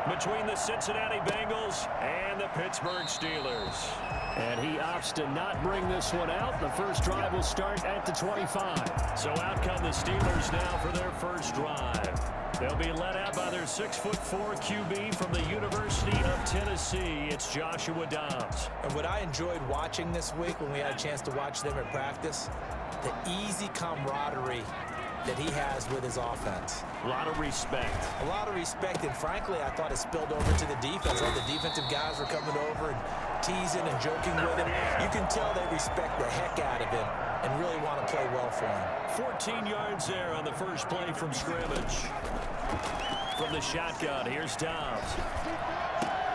between the Cincinnati Bengles and the Pittsburgh Steelers. And he opts to not bring this one out. The first drive will start at the 25. So out come the Steelers now for their first drive. They'll be led out by their 6'4" QB from the University of Tennessee. It's Joshua Dobbs. And what I enjoyed watching this week when we had a chance to watch them at practice, the easy camaraderie that he has with his offense. A lot of respect. A lot of respect, and frankly, I thought it spilled over to the defense. All the defensive guys were coming over and teasing and joking with him. You can tell they respect the heck out of him and really want to play well for him. 14 yards there on the first play from scrimmage. From the shotgun, here's Dobbs.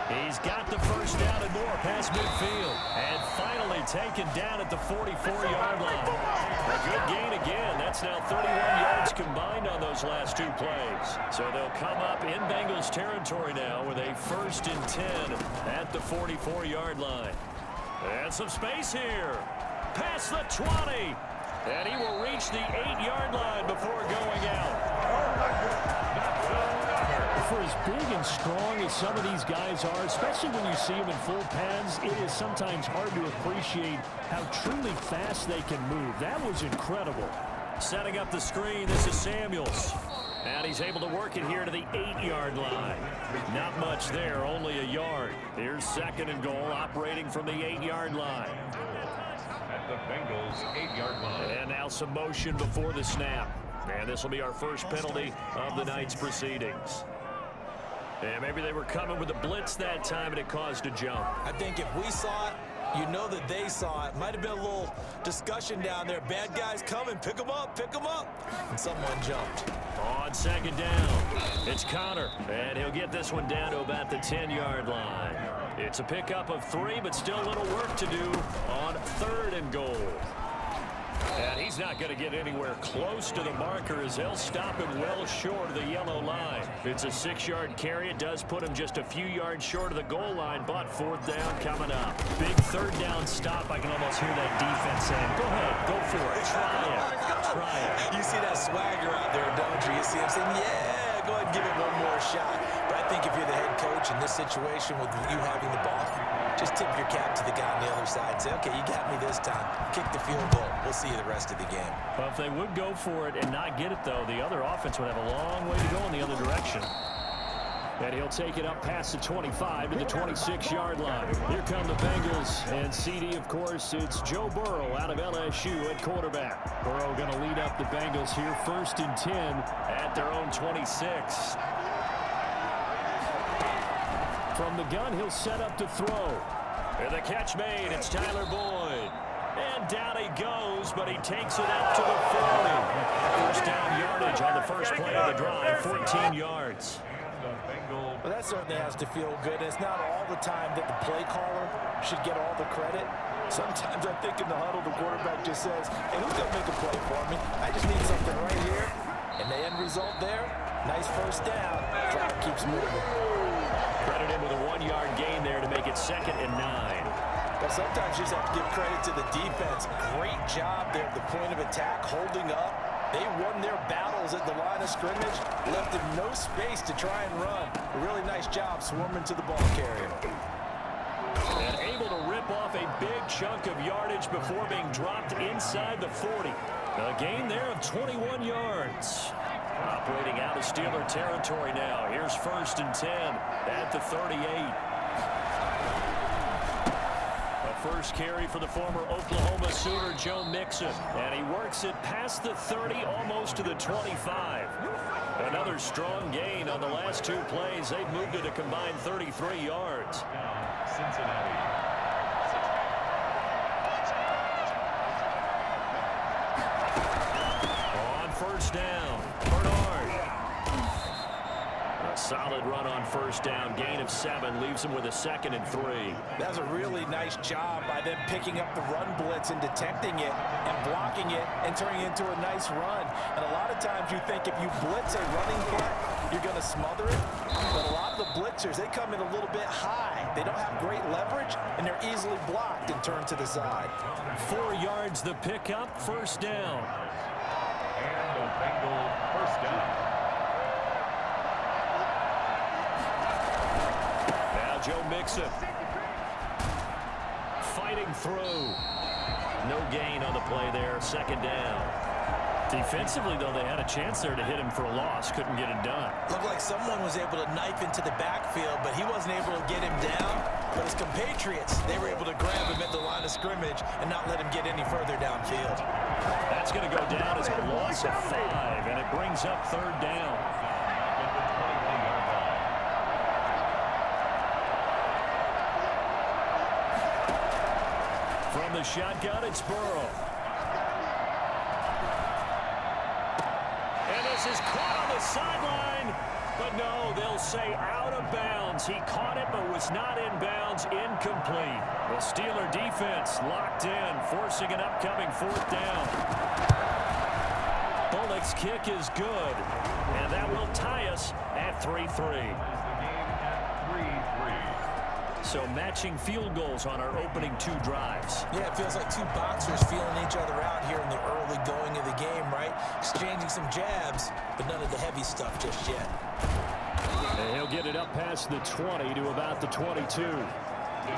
He's got the first down and more past midfield. And finally taken down at the 44-yard line. A good gain again. That's now 31 yards combined on those last two plays. So they'll come up in Bengals territory now with a 1st and 10 at the 44-yard line. And some space here. Past the 20. And he will reach the 8-yard line before going out. For as big and strong as some of these guys are, especially when you see them in full pads, it is sometimes hard to appreciate how truly fast they can move. That was incredible. Setting up the screen, this is Samuels. And he's able to work it here to the 8-yard line. Not much there, only a yard. Here's 2nd and goal, operating from the 8-yard line. At the Bengals 8-yard line. And now some motion before the snap. And this will be our first penalty of the night's proceedings. And maybe they were coming with a blitz that time and it caused a jump. I think if we saw it, you know that they saw it. Might have been a little discussion down there. Bad guys coming, pick them up, pick them up. And someone jumped. On 2nd down, it's Connor. And he'll get this one down to about the 10-yard line. It's a pickup of 3, but still a little work to do on 3rd and goal. And he's not going to get anywhere close to the marker as they'll stop him well short of the yellow line. It's a 6-yard carry. It does put him just a few yards short of the goal line, but 4th down coming up. Big 3rd down stop. I can almost hear that defense saying, go ahead, go for it. Try it. Try it. You see that swagger out there, don't you? You see him saying, yeah, go ahead and give it one more shot. But I think if you're the head coach in this situation with you having the ball, just tip your cap to the guy on the other side. Say, okay, you got me this time. Kick the field goal. We'll see you the rest of the game. Well, if they would go for it and not get it, though, the other offense would have a long way to go in the other direction. And he'll take it up past the 25 to the 26-yard line. Here come the Bengals. And CD, of course, it's Joe Burrow out of LSU at quarterback. Burrow going to lead up the Bengals here 1st and 10 at their own 26. From the gun, he'll set up to throw. And the catch made. It's Tyler Boyd. And down he goes, but he takes it up to the 40. First down yardage on the first play of the drive, 14 yards. Well, that certainly has to feel good. It's not all the time that the play caller should get all the credit. Sometimes I think in the huddle, the quarterback just says, hey, who's going to make a play for me? I just need something right here. And the end result there, nice first down. Drive keeps moving. Credit him with a 1-yard gain there to make it 2nd and 9. But sometimes you just have to give credit to the defense. Great job there at the point of attack, holding up. They won their battles at the line of scrimmage, left them no space to try and run. A really nice job swarming to the ball carrier. And able to rip off a big chunk of yardage before being dropped inside the 40. A gain there of 21 yards. Operating out of Steeler territory now. Here's 1st and 10 at the 38. First carry for the former Oklahoma Sooner, Joe Mixon. And he works it past the 30, almost to the 25. Another strong gain on the last 2 plays. They've moved it a combined 33 yards. Cincinnati. On 1st down, Bernard. A solid run on 1st down. Gain of 7 leaves him with a 2nd and 3. That's a really nice job by them picking up the run blitz and detecting it and blocking it and turning it into a nice run. And a lot of times you think if you blitz a running back, you're going to smother it. But a lot of the blitzers, they come in a little bit high. They don't have great leverage, and they're easily blocked and turned to the side. 4 yards the pickup, 1st down. And the Bengals 1st down. Joe Mixon. Fighting through. No gain on the play there. Second down. Defensively, though, they had a chance there to hit him for a loss. Couldn't get it done. Looked like someone was able to knife into the backfield, but he wasn't able to get him down. But his compatriots, they were able to grab him at the line of scrimmage and not let him get any further downfield. That's going to go down as a loss of 5, and it brings up third down. From the shotgun, it's Burrow. And this is caught on the sideline. But no, they'll say out of bounds. He caught it but was not in bounds. Incomplete. The Steeler defense locked in, forcing an upcoming fourth down. Bullock's kick is good, and that will tie us at 3-3. So matching field goals on our opening 2 drives. Yeah, it feels like 2 boxers feeling each other out here in the early going of the game, right? Exchanging some jabs, but none of the heavy stuff just yet. And he'll get it up past the 20 to about the 22. The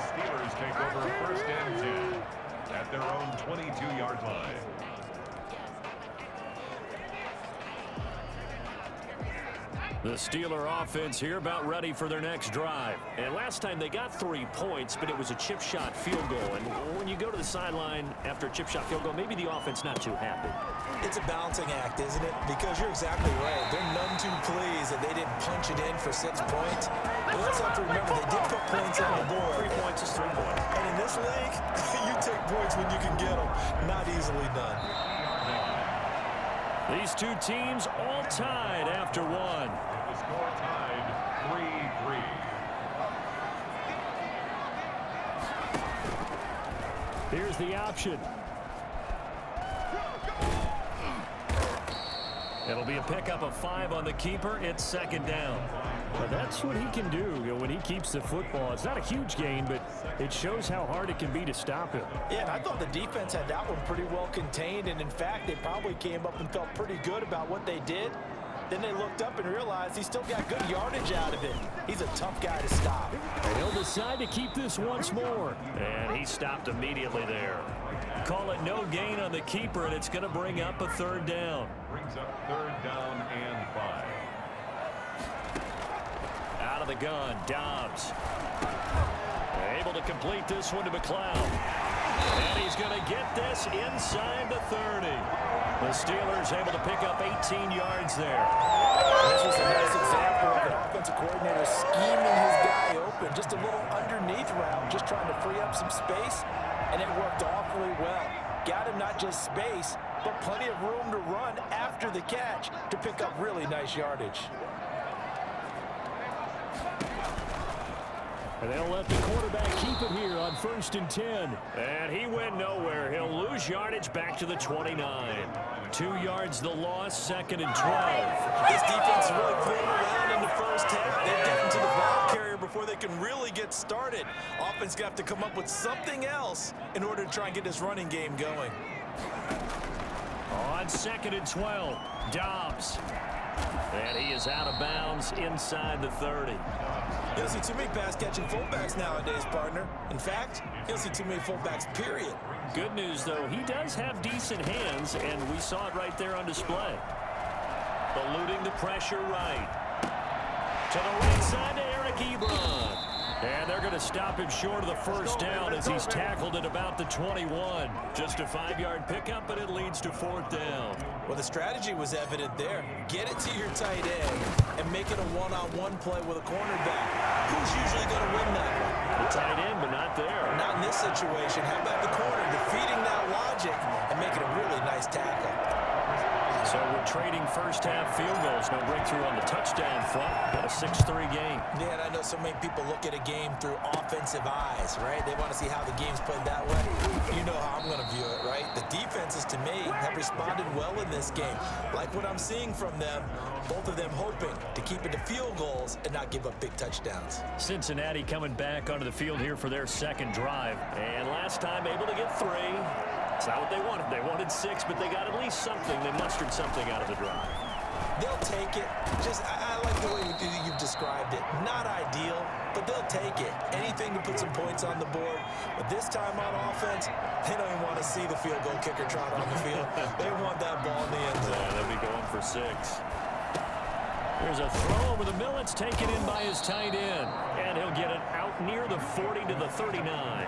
Steelers take over first and 10 at their own 22-yard line. The Steeler offense here about ready for their next drive. And last time they got 3 points, but it was a chip shot field goal. And when you go to the sideline after a chip shot field goal, maybe the offense not too happy. It's a balancing act, isn't it? Because you're exactly right. They're none too pleased that they didn't punch it in for 6 points. But let's have to remember they did put points on the board. 3 points is 3 points. And in this league, you take points when you can get them. Not easily done. These 2 teams all tied after 1. The score tied 3-3. Here's the option. It'll be a pickup of 5 on the keeper. It's second down. Well, that's what he can do when he keeps the football. It's not a huge gain, but it shows how hard it can be to stop him. Yeah, and I thought the defense had that one pretty well contained, and in fact, they probably came up and felt pretty good about what they did. Then they looked up and realized he still got good yardage out of it. He's a tough guy to stop. And he'll decide to keep this once more. And he stopped immediately there. Call it no gain on the keeper, and it's going to bring up a third down. Brings up third down and 5. Out of the gun, Dobbs. Able to complete this one to McLeod. And he's going to get this inside the 30. The Steelers able to pick up 18 yards there. This was a nice example of an offensive coordinator scheming his guy open. Just a little underneath route, just trying to free up some space, and it worked awfully well. Got him not just space, but plenty of room to run after the catch to pick up really nice yardage. And they'll let the quarterback keep it here on 1st and 10. And he went nowhere. He'll lose yardage back to the 29. 2 yards the loss, 2nd and 12. This defense is really playing around in the first half. They've gotten to the ball carrier before they can really get started. Offense going to have to come up with something else in order to try and get this running game going. On 2nd and 12, Dobbs. And he is out of bounds inside the 30. You don't see too many pass-catching fullbacks nowadays, partner. In fact, you don't see too many fullbacks, period. Good news, though, he does have decent hands, and we saw it right there on display. Eluding the pressure right. To the right side to Eric Ebron. And they're going to stop him short of the first down as he's tackled at about the 21. Just a 5-yard pickup, but it leads to 4th down. Well, the strategy was evident there. Get it to your tight end and make it a one-on-one play with a cornerback. Who's usually going to win that one? The tight end, but not there. Not in this situation. How about the corner defeating that logic and making a really nice tackle? So we're trading first-half field goals. No breakthrough on the touchdown front. Got a 6-3 game. Yeah, and I know so many people look at a game through offensive eyes, right? They want to see how the game's played that way. You know how I'm going to view it, right? The defenses, to me, have responded well in this game. Like what I'm seeing from them, both of them hoping to keep it to field goals and not give up big touchdowns. Cincinnati coming back onto the field here for their 2nd drive. And last time able to get 3. It's not what they wanted. They wanted 6, but they got at least something. They mustered something out of the drive. They'll take it. Just, I like the way you've described described it. Not ideal, but they'll take it. Anything to put some points on the board. But this time on offense, they don't even want to see the field goal kicker trot on the field. They want that ball in the end zone. Yeah, they'll be going for 6. Here's a throw over the middle. It's taken in by his tight end. And he'll get it out near the 40 to the 39.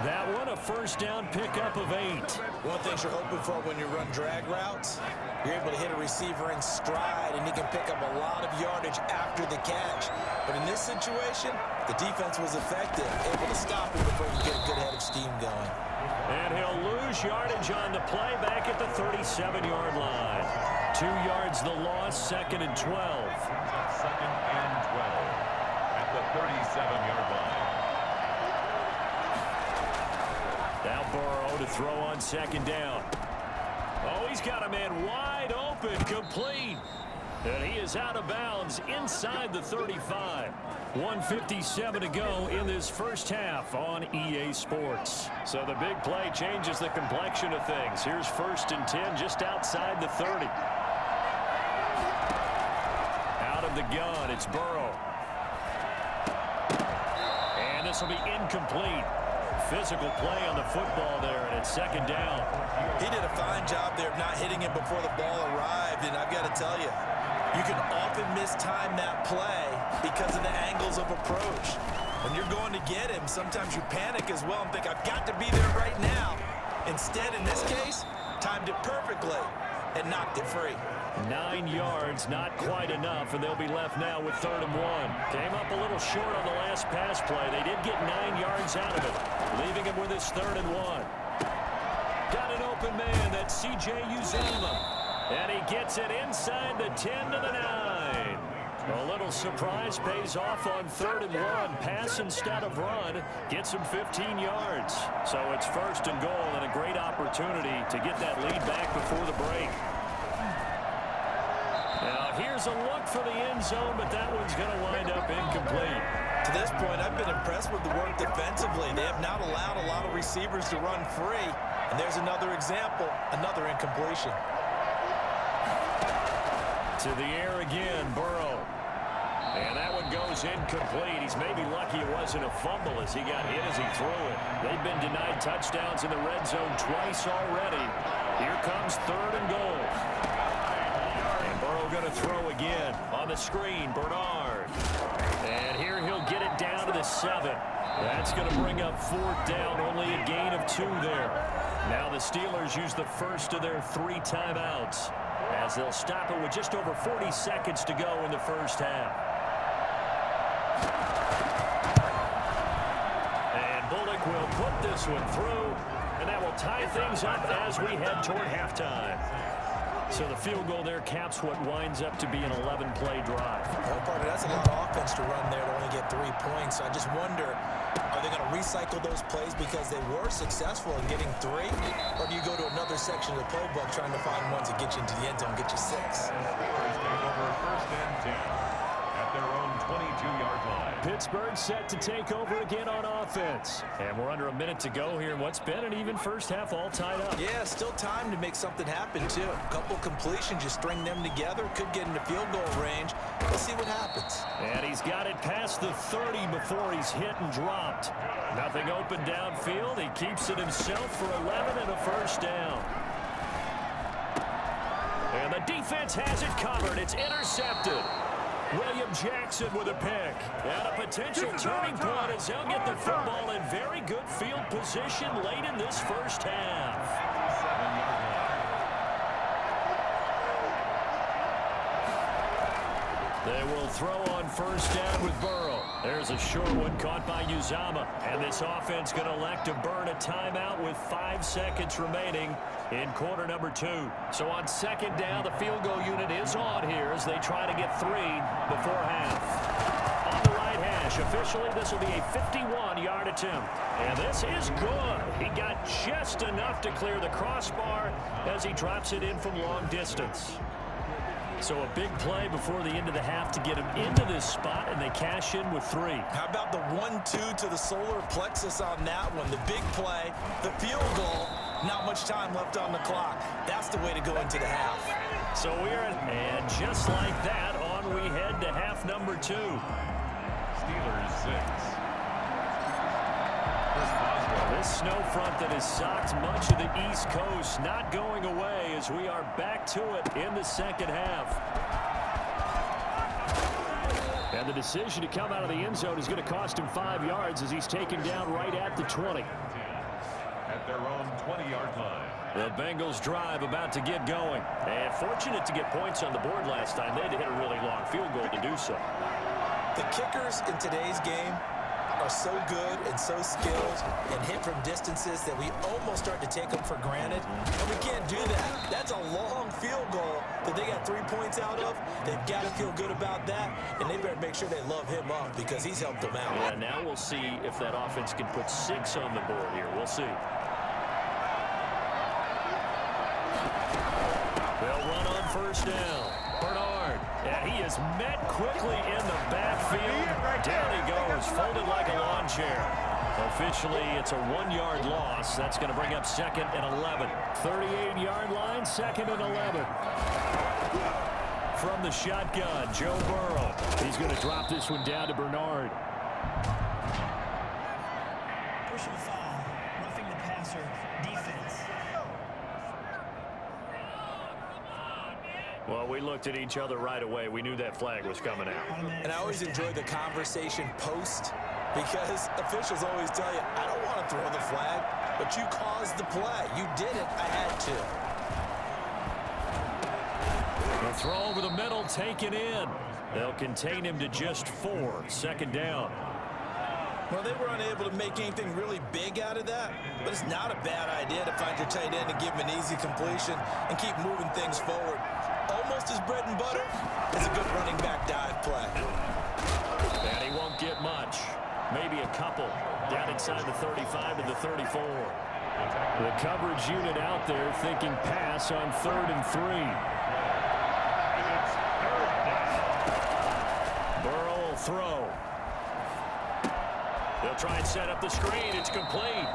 That one, a first down pickup of 8. One thing you're hoping for when you run drag routes, you're able to hit a receiver in stride, and he can pick up a lot of yardage after the catch. But in this situation, the defense was effective, able to stop him before he get a good head of steam going. And he'll lose yardage on the play back at the 37-yard line. 2 yards the loss, 2nd and 12. 2nd and 12 at the 37-yard line. Now Burrow to throw on 2nd down. Oh, he's got a man wide open, complete. And he is out of bounds inside the 35. 1:57 to go in this first half on EA Sports. So the big play changes the complexion of things. Here's 1st and 10 just outside the 30. Out of the gun, it's Burrow. And this will be incomplete. Physical play on the football there, and it's 2nd down. He did a fine job there of not hitting it before the ball arrived, and I've got to tell you, you can often mistime that play because of the angles of approach. When you're going to get him, sometimes you panic as well and think, I've got to be there right now. Instead, in this case, timed it perfectly and knocked it free. 9 yards, not quite enough, and they'll be left now with 3rd and 1. Came up a little short on the last pass play. They did get 9 yards out of it, leaving him with his 3rd and 1. Got an open man, that's C.J. Uzomah. And he gets it inside the 10 to the 9. A little surprise pays off on 3rd and 1. Pass instead of run. Gets him 15 yards. So it's 1st and goal and a great opportunity to get that lead back before the break. Now here's a look for the end zone, but that one's going to wind up incomplete. To this point, I've been impressed with the work defensively. They have not allowed a lot of receivers to run free. And there's another example, another incompletion. To the air again, Burrow. And that one goes incomplete. He's maybe lucky it wasn't a fumble as he got hit as he threw it. They've been denied touchdowns in the red zone twice already. Here comes 3rd and goal. And Burrow going to throw again. On the screen, Bernard. And here he'll get it down to the 7. That's going to bring up 4th down. Only a gain of 2 there. Now the Steelers use the first of their 3 timeouts, as they'll stop it with just over 40 seconds to go in the first half. And Bullock will put this one through, and that will tie things up as we head toward halftime. So the field goal there caps what winds up to be an 11-play drive. Well, partner, that's a lot of offense to run there to only get 3 points. So I just wonder, are they going to recycle those plays because they were successful in getting 3? Or do you go to another section of the playbook trying to find ones that get you into the end zone, get you 6? Steelers take over 1st and 10 at their own 22-yard line. Pittsburgh set to take over again on offense. And we're under a minute to go here in what's been an even first half, all tied up. Yeah, still time to make something happen, too. A couple completions, you string them together, could get into field goal range. Let's see what happens. And he's got it past the 30 before he's hit and dropped. Nothing open downfield. He keeps it himself for 11 and a first down. And the defense has it covered. It's intercepted. William Jackson with a pick. And a potential turning point as they'll get the football in very good field position late in this first half. They will throw on first down with Burrow. There's a short one caught by Uzomah. And this offense going to elect to burn a timeout with 5 seconds remaining in quarter number 2. So on 2nd down, the field goal unit is on here as they try to get 3 before half. On the right hash, officially this will be a 51-yard attempt. And this is good. He got just enough to clear the crossbar as he drops it in from long distance. So a big play before the end of the half to get him into this spot, and they cash in with 3. How about the 1-2 to the solar plexus on that one? The big play, the field goal, not much time left on the clock. That's the way to go into the half. So and just like that, on we head to half number for 2. Steelers 6. This snow front that has socked much of the East Coast not going away as we are back to it in the second half. And the decision to come out of the end zone is going to cost him 5 yards as he's taken down right at the 20. At their own 20-yard line. The Bengals drive about to get going. And fortunate to get points on the board last time. They had to hit a really long field goal to do so. The kickers in today's game are so good and so skilled and hit from distances that we almost start to take them for granted. And we can't do that. That's a long field goal that they got 3 points out of. They've got to feel good about that, and they better make sure they love him up because he's helped them out. Yeah, now we'll see if that offense can put 6 on the board here. We'll see. They'll run on first down. Bernard, and he is met quickly in the backfield. Down he goes, folded like a lawn chair. Officially, it's a 1-yard loss. That's going to bring up 2nd and 11. 38-yard line, 2nd and 11. From the shotgun, Joe Burrow. He's going to drop this one down to Bernard. Personal foul, roughing the passer, defense. Well, we looked at each other right away. We knew that flag was coming out. And I always enjoy the conversation post because officials always tell you, I don't want to throw the flag, but you caused the play. You did it. I had to. The throw over the middle, taken in. They'll contain him to just 4. 2nd down. Well, they were unable to make anything really big out of that, but it's not a bad idea to find your tight end and give him an easy completion and keep moving things forward. Almost as bread and butter as a good running back dive play. And he won't get much. Maybe a couple. Down inside the 35 to the 34. The coverage unit out there thinking pass on 3rd and 3. Burrow will throw. They'll try and set up the screen. It's complete.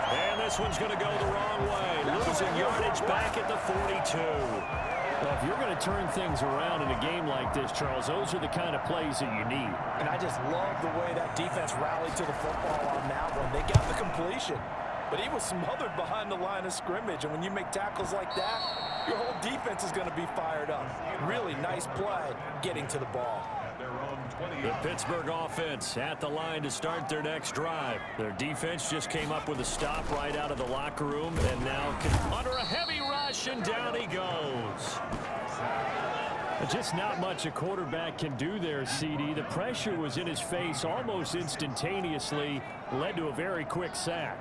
And this one's going to go the wrong way. Losing yardage back at the 42. Well, if you're going to turn things around in a game like this, Charles, those are the kind of plays that you need. And I just love the way that defense rallied to the football on that one. They got the completion, but he was smothered behind the line of scrimmage. And when you make tackles like that, your whole defense is going to be fired up. Really nice play getting to the ball. The Pittsburgh offense at the line to start their next drive. Their defense just came up with a stop right out of the locker room, and now under a heavy rush, and down he goes. Just not much a quarterback can do there, CD. The pressure was in his face almost instantaneously, led to a very quick sack.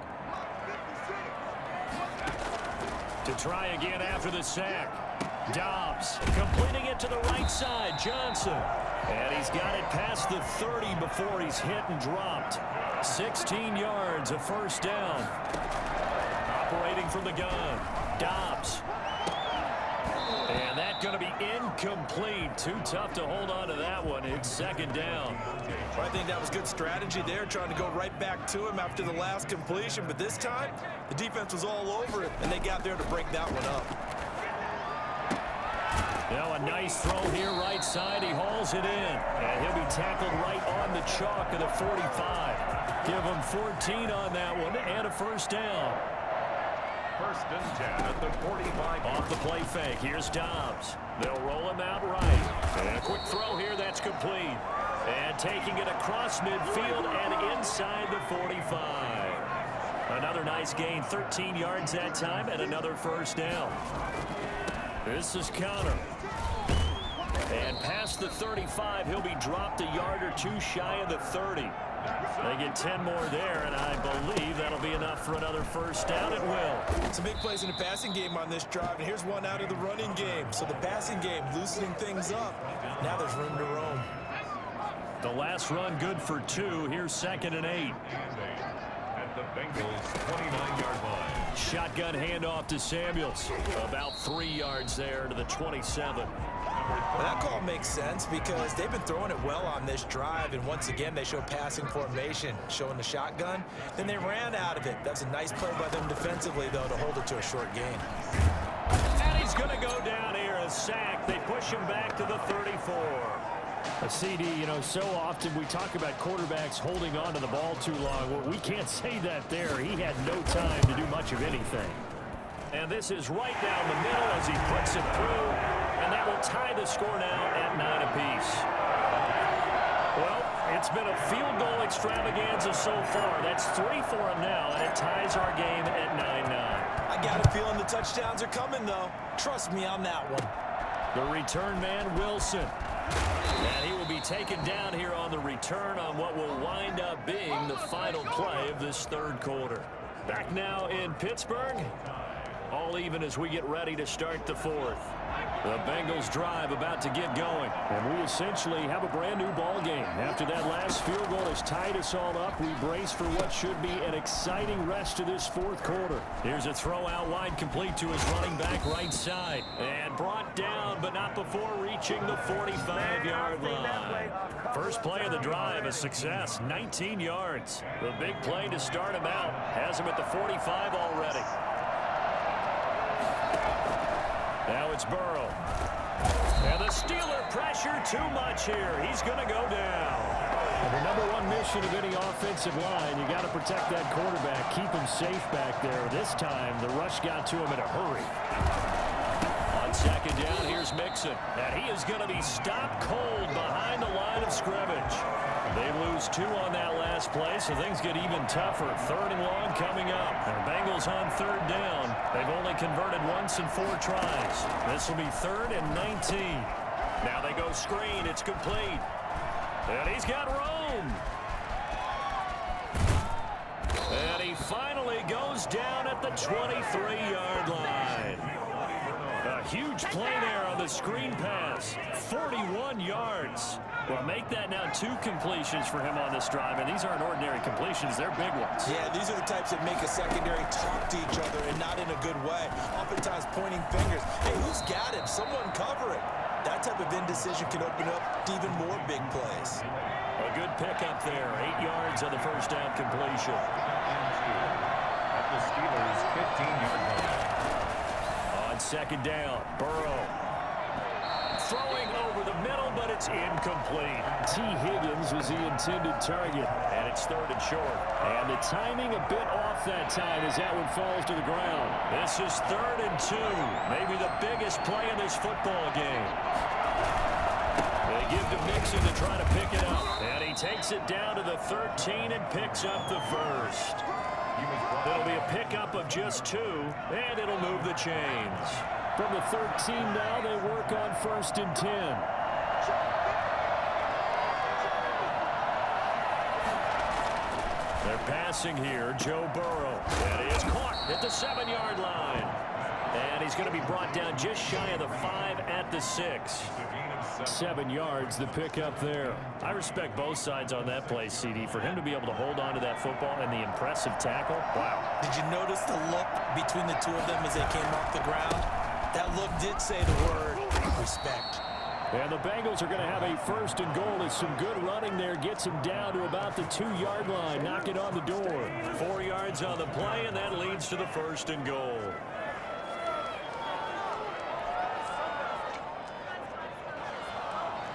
To try again after the sack. Dobbs completing it to the right side. Johnson. And he's got it past the 30 before he's hit and dropped. 16 yards, a 1st down. Operating from the gun. Dobbs. And that's going to be incomplete. Too tough to hold on to that one. It's 2nd down. Well, I think that was good strategy there, trying to go right back to him after the last completion. But this time, the defense was all over it, and they got there to break that one up. Now a nice throw here right side. He hauls it in. And he'll be tackled right on the chalk of the 45. Give him 14 on that one and a 1st down. 1st and 10 at the 45. Off the play fake. Here's Dobbs. They'll roll him out right. And a quick throw here. That's complete. And taking it across midfield and inside the 45. Another nice gain. 13 yards that time and another 1st down. This is counter. And past the 35, he'll be dropped a yard or 2 shy of the 30. They get 10 more there, and I believe that'll be enough for another 1st down. It will. Some big plays in the passing game on this drive, and here's one out of the running game. So the passing game loosening things up. Now there's room to roam. The last run good for 2. Here's 2nd and 8. At the Bengals 29-yard line. Shotgun handoff to Samuels. About 3 yards there to the 27. Well, that call makes sense because they've been throwing it well on this drive, and once again they show passing formation, showing the shotgun. Then they ran out of it. That's a nice play by them defensively, though, to hold it to a short gain. And he's going to go down here, a sack. They push him back to the 34. A CD, you know, so often we talk about quarterbacks holding on to the ball too long. Well, we can't say that there. He had no time to do much of anything. And this is right down the middle as he puts it through. And that will tie the score now at 9 apiece. Well, it's been a field goal extravaganza so far. That's 3 for him now, and it ties our game at 9-9. I got a feeling the touchdowns are coming, though. Trust me on that one. The return man, Wilson. And he will be taken down here on the return on what will wind up being the final play of this third quarter. Back now in Pittsburgh. All even as we get ready to start the fourth. The Bengals drive about to get going. And we essentially have a brand new ball game. After that last field goal has tied us all up, we brace for what should be an exciting rest of this fourth quarter. Here's a throw out wide, complete to his running back right side. And brought down, but not before reaching the 45-yard line. First play of the drive, a success, 19 yards. The big play to start him out. Has him at the 45 already. Now it's Burrow. And the Steeler pressure too much here. He's going to go down. And the number one mission of any offensive line, you got to protect that quarterback, keep him safe back there. This time, the rush got to him in a hurry. On second down, here's Mixon. And he is going to be stopped cold behind the line of scrimmage. They lose 2 on that last play, so things get even tougher. 3rd and long coming up. And Bengals on 3rd down. They've only converted once in 4 tries. This will be 3rd and 19. Now they go screen. It's complete. And he's got room. And he finally goes down at the 23-yard line. A huge play there on the screen pass. 41 yards. Well, make that now 2 completions for him on this drive, and these aren't ordinary completions. They're big ones. Yeah, these are the types that make a secondary talk to each other and not in a good way. Oftentimes pointing fingers. Hey, who's got him? Someone cover it. That type of indecision can open up to even more big plays. A good pickup there. 8 yards on the first down completion. At the Steelers' 15-yard line. On second down, Burrow. Throwing over the middle, but it's incomplete. T. Higgins was the intended target. And it's 3rd and short. And the timing a bit off that time as that one falls to the ground. This is 3rd and 2. Maybe the biggest play in this football game. They give to Mixon to try to pick it up. And he takes it down to the 13 and picks up the first. It'll be a pickup of just 2, and it'll move the chains. From the 13 now, they work on 1st and 10. They're passing here, Joe Burrow. And he is caught at the 7-yard line. And he's going to be brought down just shy of the 5 at the 6. 7 yards, the pickup there. I respect both sides on that play, CD. For him to be able to hold on to that football and the impressive tackle, wow. Did you notice the look between the two of them as they came off the ground? That look did say the word respect. And the Bengals are going to have a 1st and goal as some good running there gets him down to about the 2-yard line. Knock it on the door. 4 yards on the play, and that leads to the 1st and goal.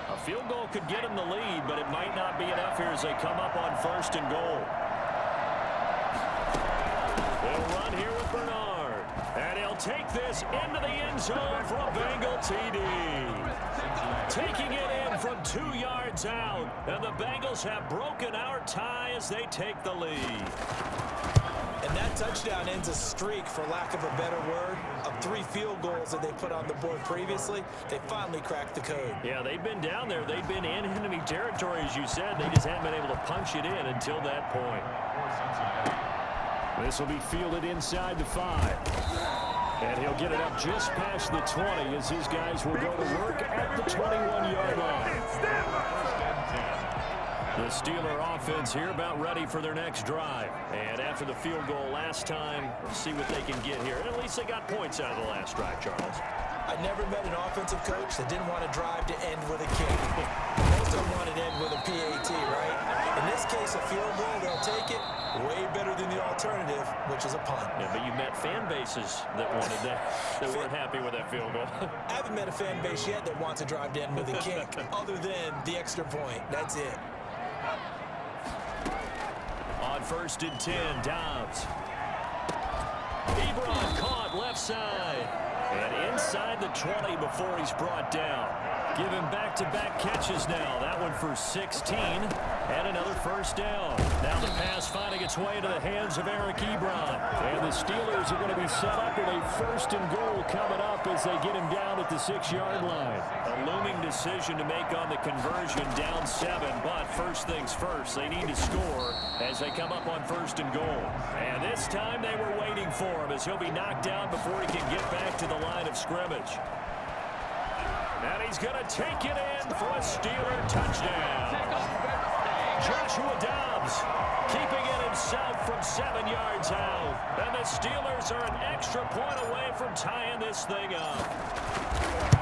A field goal could get him the lead, but it might not be enough here as they come up on 1st and goal. They'll run here with Bernard. And he'll take this into the end zone for a Bengal TD. Taking it in from 2 yards out. And the Bengals have broken our tie as they take the lead. And that touchdown ends a streak, for lack of a better word, of 3 field goals that they put on the board previously. They finally cracked the code. Yeah, they've been down there. They've been in enemy territory, as you said. They just haven't been able to punch it in until that point. This will be fielded inside the 5. And he'll get it up just past the 20 as his guys will go to work at the 21-yard line. The Steeler offense here about ready for their next drive. And after the field goal last time, let's see what they can get here. At least they got points out of the last drive, Charles. I never met an offensive coach that didn't want to drive to end with a kick. Most of them wanted to end with a PAT, right? In this case, a field goal, they'll take it. Way better than the alternative. alternative, which is a punt. Yeah, but you met fan bases that wanted that weren't happy with that field goal. I haven't met a fan base yet that wants to drive in with a kick other than the extra point. That's it. On 1st and 10, Dobbs. Ebron caught left side. And inside the 20 before he's brought down. Give him back-to-back catches now. That one for 16. And another first down. Now the pass finding its way to the hands of Eric Ebron. And the Steelers are going to be set up with a 1st and goal coming up as they get him down at the 6-yard line. A looming decision to make on the conversion, down 7. But first things first, they need to score as they come up on 1st and goal. And this time they were waiting for him as he'll be knocked down before he can get back to the line of scrimmage. And he's going to take it in for a Steeler touchdown. Joshua Dobbs keeping it himself from 7 yards out. And the Steelers are an extra point away from tying this thing up.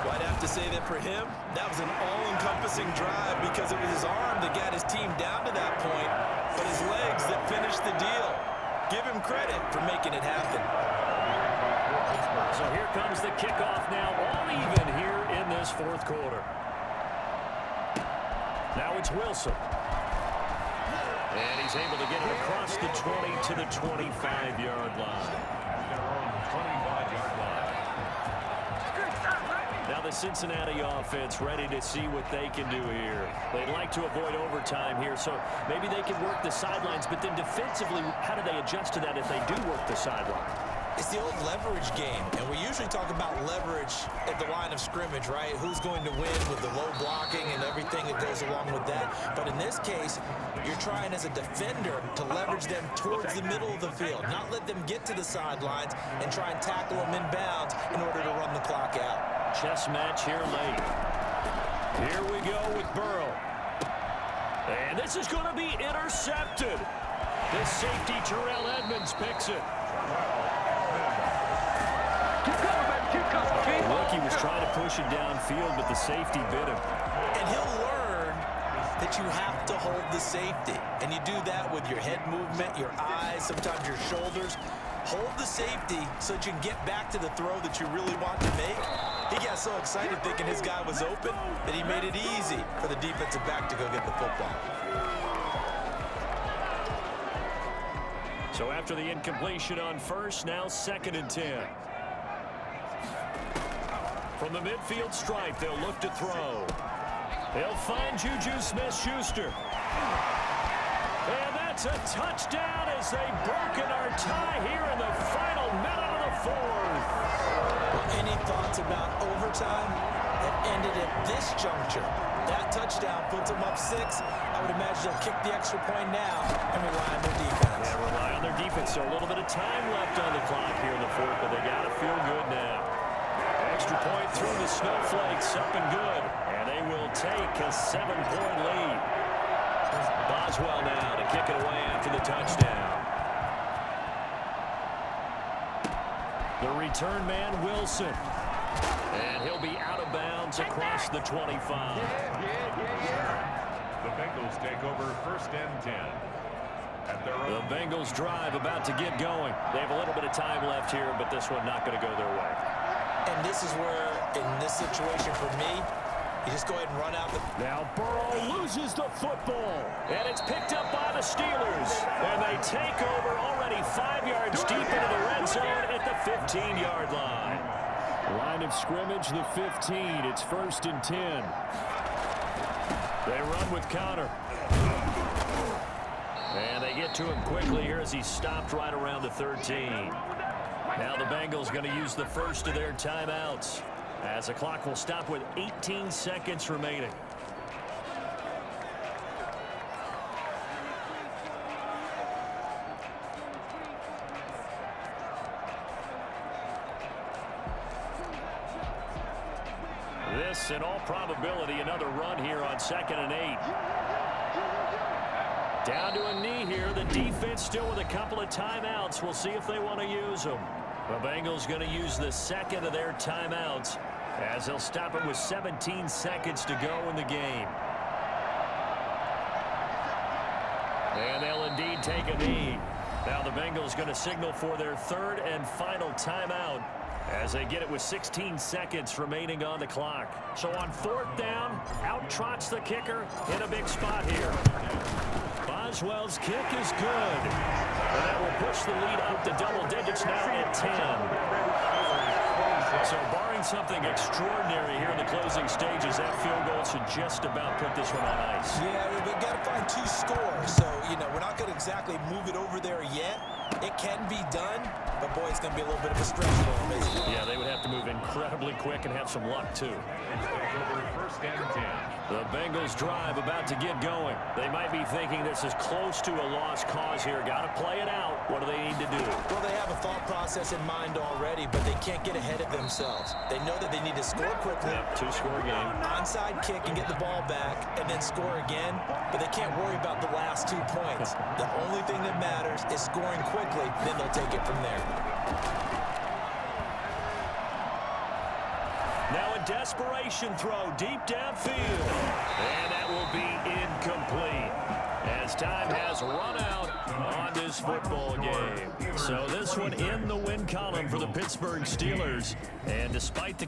Well, I'd have to say that for him, that was an all-encompassing drive because it was his arm that got his team down to that point, but his legs that finished the deal. Give him credit for making it happen. So here comes the kickoff now, all even here in this 4th quarter. Now it's Wilson. And he's able to get it across the 20 to the 25-yard line. Their own 25-yard line. Now the Cincinnati offense ready to see what they can do here. They'd like to avoid overtime here, so maybe they can work the sidelines, but then defensively, how do they adjust to that if they do work the sideline? It's the old leverage game, and we usually talk about leverage at the line of scrimmage, right? Who's going to win with the low blocking and everything that goes along with that. But in this case, you're trying as a defender to leverage them towards the middle of the field, not let them get to the sidelines and try and tackle them inbounds in order to run the clock out. Chess match here late. Here we go with Burrow. And this is going to be intercepted. The safety, Terrell Edmonds, picks it. The rookie was trying to push it downfield, but the safety bit him. And he'll learn that you have to hold the safety. And you do that with your head movement, your eyes, sometimes your shoulders. Hold the safety so that you can get back to the throw that you really want to make. He got so excited thinking his guy was open that he made it easy for the defensive back to go get the football. So after the incompletion on 1st, now 2nd and 10. From the midfield stripe, they'll look to throw. They'll find Juju Smith-Schuster. And that's a touchdown as they've broken our tie here in the final minute of the 4th. Any thoughts about overtime that ended at this juncture? That touchdown puts them up 6. I would imagine they'll kick the extra point now and rely on their defense. Yeah, rely on their defense. So a little bit of time left on the clock here in the 4th, but they got to feel good now. Extra point through the snowflakes, up and good. And they will take a 7-point lead. Boswell now to kick it away after the touchdown. The return man, Wilson. And he'll be out of bounds across the 25. The Bengals take over 1st and 10. At their own. The Bengals drive about to get going. They have a little bit of time left here, but this one not going to go their way. And this is where, in this situation for me, you just go ahead and run out the... Now Burrow loses the football. And it's picked up by the Steelers. And they take over already 5 yards deep into the red zone at the 15-yard line. Line of scrimmage, the 15. It's 1st and 10. They run with Connor. And they get to him quickly here as he stopped right around the 13. Now the Bengals going to use the first of their timeouts as the clock will stop with 18 seconds remaining. This, in all probability, another run here on 2nd and 8. Down to a knee here. The defense still with a couple of timeouts. We'll see if they want to use them. The Bengals going to use the second of their timeouts as they'll stop it with 17 seconds to go in the game. And they'll indeed take a knee. Now the Bengals going to signal for their third and final timeout as they get it with 16 seconds remaining on the clock. So on fourth down, out trots the kicker in a big spot here. Boswell's kick is good. And that will push the lead up to double digits now at 10. So barring something extraordinary here in the closing stages, that field goal should just about put this one on ice. Yeah, we've got to find 2 scores. So, we're not going to exactly move it over there yet. It can be done, but, boy, it's going to be a little bit of a stretch for them, isn't it? Yeah, they would have to move incredibly quick and have some luck, too. First and 10. The Bengals drive about to get going. They might be thinking this is close to a lost cause here. Got to play it out. What do they need to do? Well, they have a thought process in mind already, but they can't get ahead of themselves. They know that they need to score quickly. Yep, 2-score game. Onside kick and get the ball back and then score again, but they can't worry about the last 2 points. The only thing that matters is scoring quickly, then they'll take it from there. Now a desperation throw deep downfield. And that will be incomplete as time has run out on this football game. So this one in the win column for the Pittsburgh Steelers. And despite the